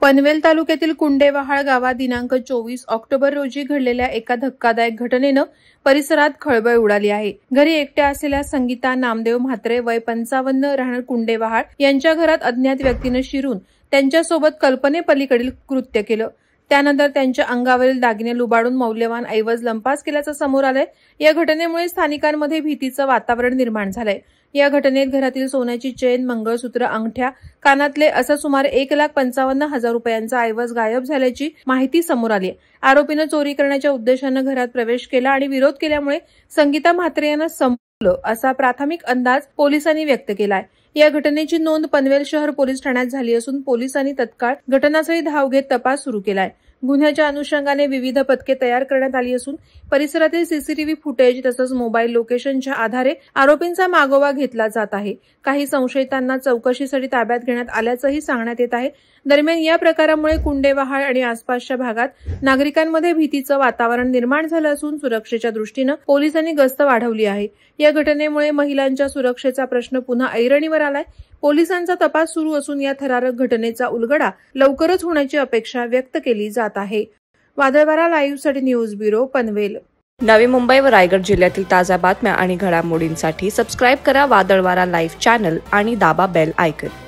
पनवेल तालुक्यातील कुंडेवहाळ गावात दिनांक 24 ऑक्टोबर रोजी घडलेल्या एका धक्कादायक घटनेनं परिसरात खळबळ उडाली आहे। घरी एकट्या असलेल्या संगीता नामदेव म्हात्रे वय 55 राहणार कुंडेवहाळ यांच्या घरात अज्ञात व्यक्तीने शिरून त्यांच्यासोबत कल्पनेपलीकडील कृत्य केलं। त्यानंतर त्यांच्या अंगावरील दागिने लुबाडून मौल्यवान ऐवज लंपास केल्याचं समोर आलंय। या घटनेमुळे स्थानिकांमध्ये भीतीचं वातावरण निर्माण झालंय। या घटनेत घरातील सोन्याची चेन, मंगळसूत्र, अंगठ्या, कानातले असं सुमारे 1,55,000 रुपयांचा ऐवज गायब झाल्याची माहिती समोर आली आहे। आरोपीनं चोरी करण्याच्या उद्देशाने घरात प्रवेश केला आणि विरोध केल्यामुळे संगीता म्हात्रे यांना संपवलं असा प्राथमिक अंदाज पोलिसांनी व्यक्त केलाय। या घटनेची नोंद पनवेल शहर पोलीस ठाण्यात झाली असून पोलिसांनी तत्काळ घटनास्थळी धाव घेत तपास सुरू केलाय। गुन्ह्याच्या अनुषंगाने विविध पथके तयार करण्यात आली असून परिसरातील सीसीटीव्ही फुटेज तसंच मोबाईल लोकेशनच्या आधारे आरोपींचा मागोवा घेतला जात आहे। काही संशयितांना चौकशीसाठी ताब्यात घेण्यात आल्याचंही सांगण्यात येत आहे। दरम्यान या प्रकारामुळे कुंडेवहाळ आणि आसपासच्या भागात नागरिकांमध्ये भीतीचं वातावरण निर्माण झालं असून सुरक्षेच्या दृष्टीनं पोलिसांनी गस्त वाढवली आहे। या घटनेमुळे महिलांच्या सुरक्षेचा प्रश्न पुन्हा ऐरणीवर आलाय। पोलिसांचा तपास सुरू असून या थरारक घटनेचा उलगडा लवकरच होण्याची अपेक्षा व्यक्त केली जात आहे। वादळवारा लाईव्हसाठी न्यूज ब्युरो पनवेल। नवी मुंबई व रायगड जिल्ह्यातील ताज्या बातम्या आणि घडामोडींसाठी सबस्क्राईब करा वादळवारा लाईव्ह चॅनल आणि दाबा बेल आयकॉन।